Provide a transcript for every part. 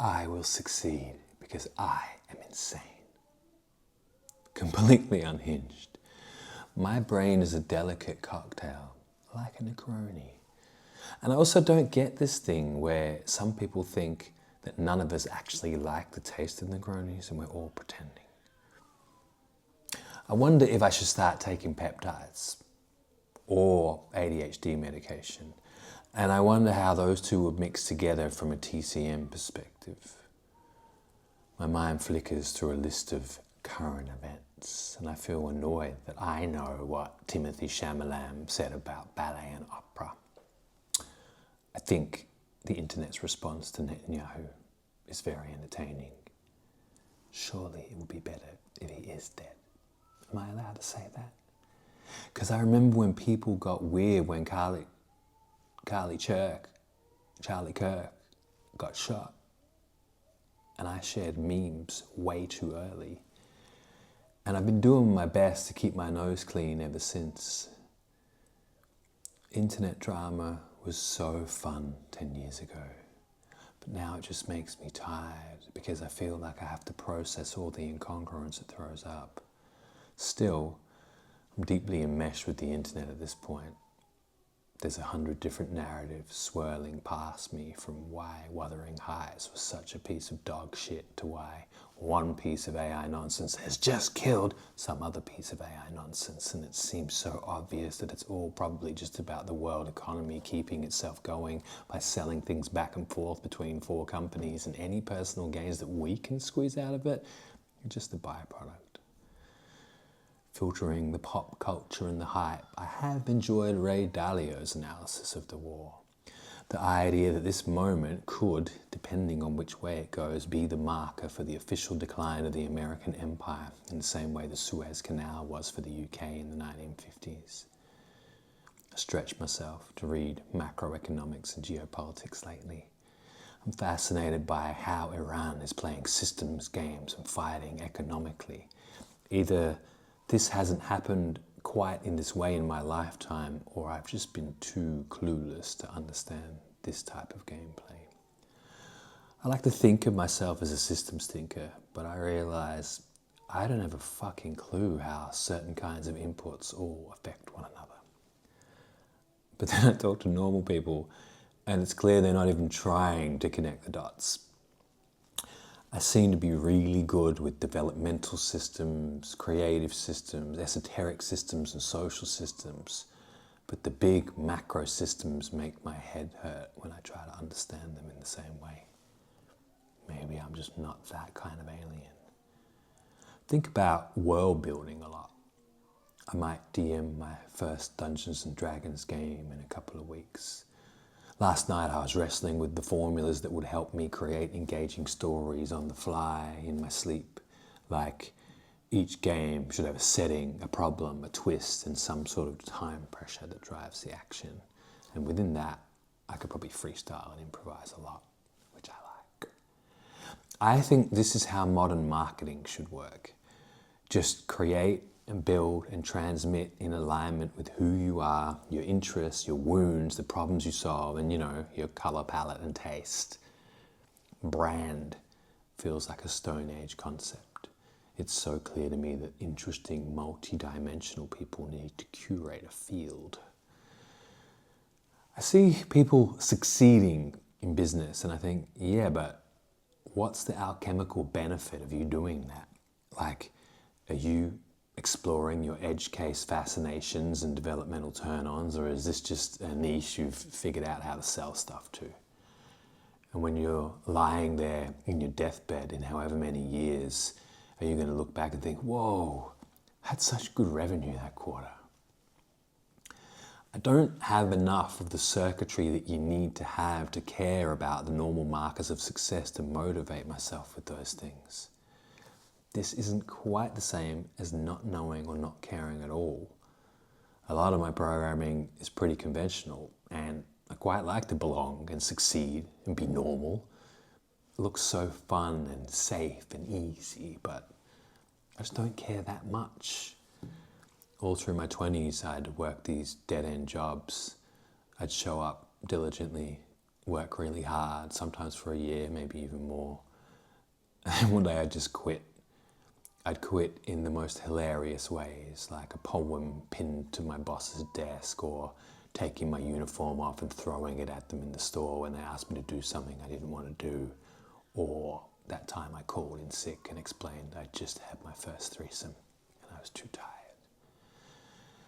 I will succeed because I am insane. Completely unhinged. My brain is a delicate cocktail, like a Negroni. And I also don't get this thing where some people think that none of us actually like the taste of Negronis and we're all pretending. I wonder if I should start taking peptides or ADHD medication. And I wonder how those two would mix together from a TCM perspective. My mind flickers through a list of current events, and I feel annoyed that I know what Timothy Chalamet said about ballet and opera. I think the internet's response to Netanyahu is very entertaining. Surely it would be better if he is dead. Am I allowed to say that? Because I remember when people got weird when Charlie Kirk got shot. And I shared memes way too early. And I've been doing my best to keep my nose clean ever since. Internet drama was so fun 10 years ago. But now it just makes me tired because I feel like I have to process all the incongruence it throws up. Still, I'm deeply enmeshed with the internet at this point. There's 100 different narratives swirling past me from why Wuthering Heights was such a piece of dog shit to why one piece of AI nonsense has just killed some other piece of AI nonsense, and it seems so obvious that it's all probably just about the world economy keeping itself going by selling things back and forth between 4 companies, and any personal gains that we can squeeze out of it are just a byproduct. Filtering the pop culture and the hype, I have enjoyed Ray Dalio's analysis of the war. The idea that this moment could, depending on which way it goes, be the marker for the official decline of the American empire in the same way the Suez Canal was for the UK in the 1950s. I stretched myself to read macroeconomics and geopolitics lately. I'm fascinated by how Iran is playing systems games and fighting economically. Either this hasn't happened quite in this way in my lifetime, or I've just been too clueless to understand this type of gameplay. I like to think of myself as a systems thinker, but I realize I don't have a fucking clue how certain kinds of inputs all affect one another. But then I talk to normal people, and it's clear they're not even trying to connect the dots. I seem to be really good with developmental systems, creative systems, esoteric systems, and social systems. But the big macro systems make my head hurt when I try to understand them in the same way. Maybe I'm just not that kind of alien. Think about world building a lot. I might DM my first Dungeons & Dragons game in a couple of weeks. Last night I was wrestling with the formulas that would help me create engaging stories on the fly in my sleep. Like each game should have a setting, a problem, a twist, and some sort of time pressure that drives the action. And within that, I could probably freestyle and improvise a lot, which I like. I think this is how modern marketing should work. Just create and build and transmit in alignment with who you are, your interests, your wounds, the problems you solve, and your color palette and taste. Brand feels like a Stone Age concept. It's so clear to me that interesting, multi-dimensional people need to curate a field. I see people succeeding in business and I think, yeah, but what's the alchemical benefit of you doing that? Like, are you exploring your edge case fascinations and developmental turn-ons, or is this just a niche you've figured out how to sell stuff to? And when you're lying there in your deathbed in however many years, are you going to look back and think, whoa, I had such good revenue that quarter? I don't have enough of the circuitry that you need to have to care about the normal markers of success to motivate myself with those things. This isn't quite the same as not knowing or not caring at all. A lot of my programming is pretty conventional, and I quite like to belong and succeed and be normal. It looks so fun and safe and easy, but I just don't care that much. All through my 20s, I had to work these dead-end jobs. I'd show up diligently, work really hard, sometimes for a year, maybe even more. And one day I'd just quit. I'd quit in the most hilarious ways, like a poem pinned to my boss's desk, or taking my uniform off and throwing it at them in the store when they asked me to do something I didn't want to do, or that time I called in sick and explained I'd just had my first threesome and I was too tired.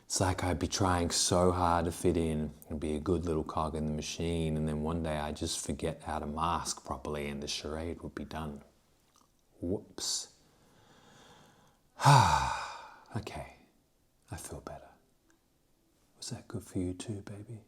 It's like I'd be trying so hard to fit in and be a good little cog in the machine, and then one day I'd just forget how to mask properly and the charade would be done. Whoops. Okay, I feel better. Was that good for you too, baby?